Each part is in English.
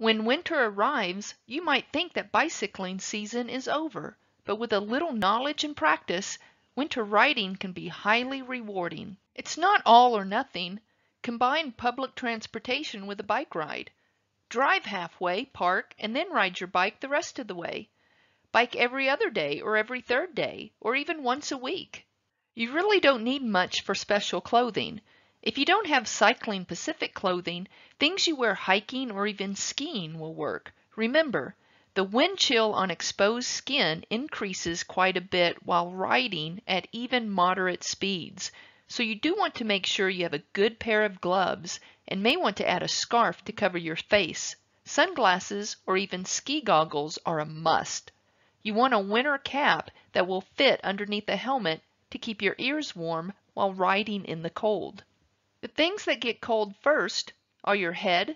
When winter arrives, you might think that bicycling season is over, but with a little knowledge and practice, winter riding can be highly rewarding. It's not all or nothing. Combine public transportation with a bike ride. Drive halfway, park, and then ride your bike the rest of the way. Bike every other day or every third day, or even once a week. You really don't need much for special clothing. If you don't have cycling Pacific clothing, things you wear hiking or even skiing will work. Remember, the wind chill on exposed skin increases quite a bit while riding at even moderate speeds, so you do want to make sure you have a good pair of gloves and may want to add a scarf to cover your face. Sunglasses or even ski goggles are a must. You want a winter cap that will fit underneath the helmet to keep your ears warm while riding in the cold. The things that get cold first are your head,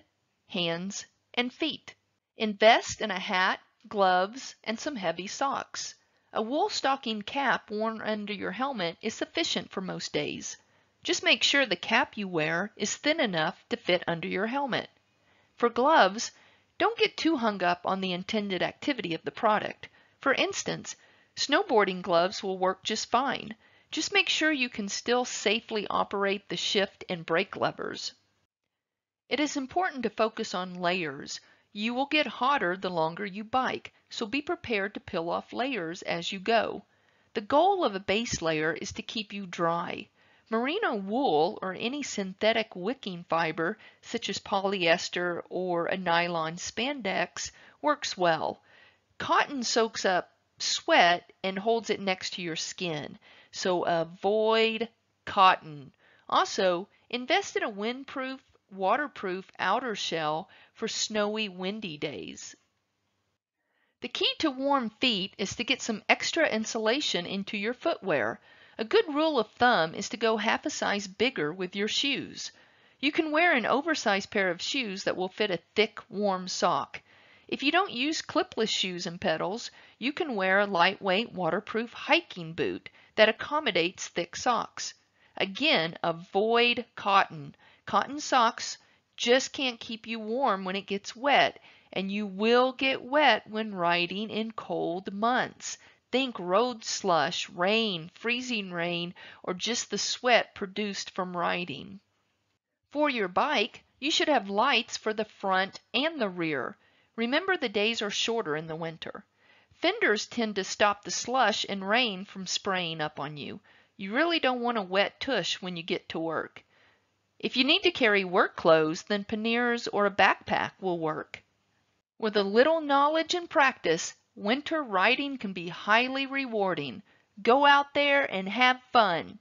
hands, and feet. Invest in a hat, gloves, and some heavy socks. A wool stocking cap worn under your helmet is sufficient for most days. Just make sure the cap you wear is thin enough to fit under your helmet. For gloves, don't get too hung up on the intended activity of the product. For instance, snowboarding gloves will work just fine. Just make sure you can still safely operate the shift and brake levers. It is important to focus on layers. You will get hotter the longer you bike, so be prepared to peel off layers as you go. The goal of a base layer is to keep you dry. Merino wool or any synthetic wicking fiber, such as polyester or a nylon spandex, works well. Cotton soaks up sweat and holds it next to your skin, so avoid cotton. Also, invest in a windproof, waterproof outer shell for snowy, windy days. The key to warm feet is to get some extra insulation into your footwear. A good rule of thumb is to go half a size bigger with your shoes. You can wear an oversized pair of shoes that will fit a thick, warm sock. If you don't use clipless shoes and pedals, you can wear a lightweight, waterproof hiking boot that accommodates thick socks. Again, avoid cotton. Cotton socks just can't keep you warm when it gets wet, and you will get wet when riding in cold months. Think road slush, rain, freezing rain, or just the sweat produced from riding. For your bike, you should have lights for the front and the rear. Remember, the days are shorter in the winter. Fenders tend to stop the slush and rain from spraying up on you. You really don't want a wet tush when you get to work. If you need to carry work clothes, then panniers or a backpack will work. With a little knowledge and practice, winter riding can be highly rewarding. Go out there and have fun.